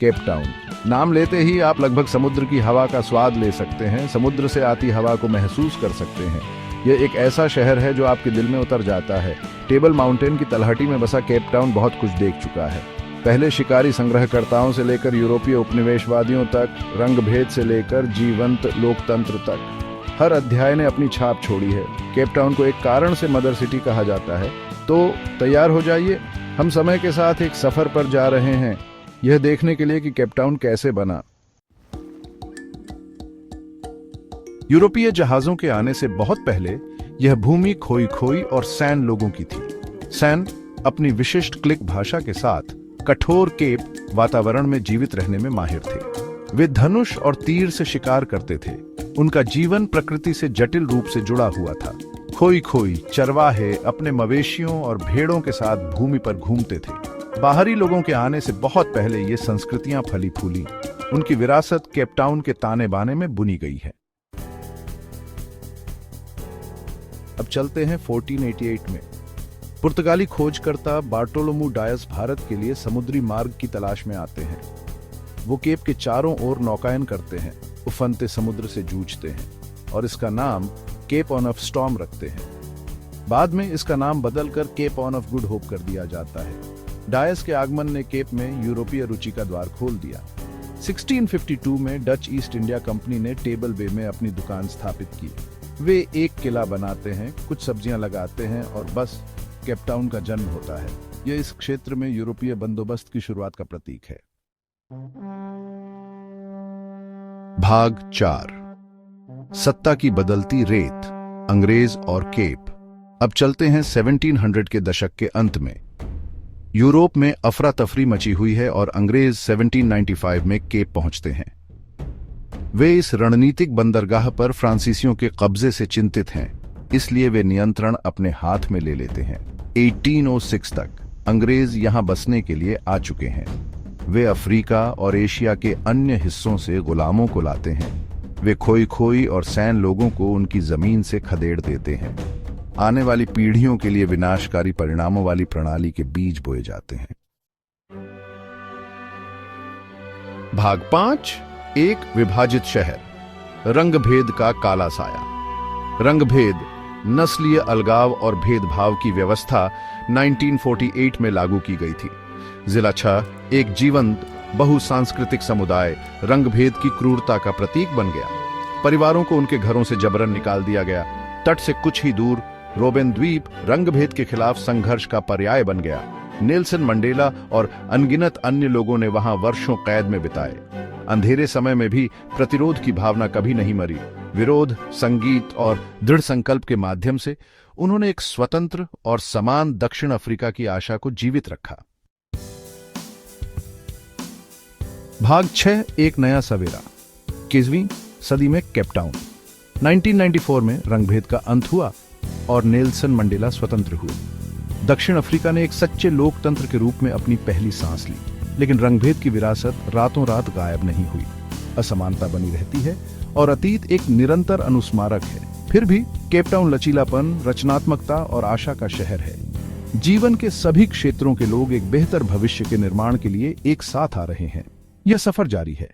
Cape Town. नाम लेते ही आप लगभग समुद्र की हवा का स्वाद ले सकते हैं, समुद्र से आती हवा को महसूस कर सकते हैं। यह एक ऐसा शहर है जो आपके दिल में उतर जाता है। टेबल माउंटेन की तलहटी में बसा केप टाउन बहुत कुछ देख चुका है। पहले शिकारी संग्रहकर्ताओं से लेकर यूरोपीय उपनिवेशवादियों तक, रंगभेद से लेकर जीवंत लोकतंत्र तक, हर अध्याय ने अपनी छाप छोड़ी है। केप टाउन को एक कारण से मदर सिटी कहा जाता है। तो तैयार हो जाइए, हम समय के साथ एक सफर पर जा रहे हैं, यह देखने के लिए कि केप टाउन कैसे बना। यूरोपीय जहाजों के आने से बहुत पहले यह भूमि खोई खोई और सैन लोगों की थी। सैन अपनी विशिष्ट क्लिक भाषा के साथ कठोर केप वातावरण में जीवित रहने में माहिर थे। वे धनुष और तीर से शिकार करते थे। उनका जीवन प्रकृति से जटिल रूप से जुड़ा हुआ था। खोई खोई चरवाहे अपने मवेशियों और भेड़ों के साथ भूमि पर घूमते थे। बाहरी लोगों के आने से बहुत पहले ये संस्कृतियां फली फूली। उनकी विरासत केप टाउन के ताने बाने में बुनी गई है। अब चलते हैं 1488 में। पुर्तगाली खोजकर्ता बार्टोलोमू डायस भारत के लिए समुद्री मार्ग की तलाश में आते हैं। वो केप के चारों ओर नौकायन करते हैं, उफनते समुद्र से जूझते हैं और इसका नाम केप ऑन ऑफ स्टॉर्म रखते हैं। बाद में इसका नाम बदलकर Cape on of Good Hope कर दिया जाता है। डायस के आगमन ने केप में यूरोपीय रुचि का द्वार खोल दिया। 1652 में डच ईस्ट इंडिया कंपनी ने टेबल बे में अपनी दुकान स्थापित की। वे एक किला बनाते हैं, कुछ सब्जियां लगाते हैं और बस केप टाउन का जन्म होता है। यह इस क्षेत्र में यूरोपीय बंदोबस्त की शुरुआत का प्रतीक है। भाग 4, सत्ता की बदलती रेत, अंग्रेज और केप। अब चलते हैं 1700 के दशक के अंत में। यूरोप में अफरा तफरी मची हुई है और अंग्रेज 1795 में केप पहुंचते हैं। वे इस रणनीतिक बंदरगाह पर फ्रांसीसियों के कब्जे से चिंतित हैं, इसलिए वे नियंत्रण अपने हाथ में ले लेते हैं। 1806 तक अंग्रेज यहां बसने के लिए आ चुके हैं। वे अफ्रीका और एशिया के अन्य हिस्सों से गुलामों को लाते हैं। वे खोई खोई और सैन लोगों को उनकी जमीन से खदेड़ देते हैं। आने वाली पीढ़ियों के लिए विनाशकारी परिणामों वाली प्रणाली के बीज बोए जाते हैं। भाग 5, एक विभाजित शहर, रंगभेद का काला साया। रंगभेद, नस्लीय अलगाव और भेदभाव की व्यवस्था 1948 में लागू की गई थी। जिला 6 एक जीवंत बहुसांस्कृतिक समुदाय रंगभेद की क्रूरता का प्रतीक बन गया। परिवारों को उनके घरों से जबरन निकाल दिया गया। तट से कुछ ही दूर रोबेन द्वीप रंगभेद के खिलाफ संघर्ष का पर्याय बन गया। नेल्सन मंडेला और अनगिनत अन्य लोगों ने वहां वर्षों कैद में बिताए। अंधेरे समय में भी प्रतिरोध की भावना कभी नहीं मरी। विरोध, संगीत और दृढ़ संकल्प के माध्यम से उन्होंने एक स्वतंत्र और समान दक्षिण अफ्रीका की आशा को जीवित रखा। भाग 6, एक नया सवेरा, 21वीं सदी में केप टाउन। 1994 में रंगभेद का अंत हुआ और नेल्सन मंडेला स्वतंत्र हुए। दक्षिण अफ्रीका ने एक सच्चे लोकतंत्र के रूप में अपनी पहली सांस ली, लेकिन रंगभेद की विरासत रातों रात गायब नहीं हुई। असमानता बनी रहती है और अतीत एक निरंतर अनुस्मारक है। फिर भी केप टाउन लचीलापन, रचनात्मकता और आशा का शहर है। जीवन के सभी क्षेत्रों के लोग एक बेहतर भविष्य के निर्माण के लिए एक साथ आ रहे हैं। यह सफर जारी है।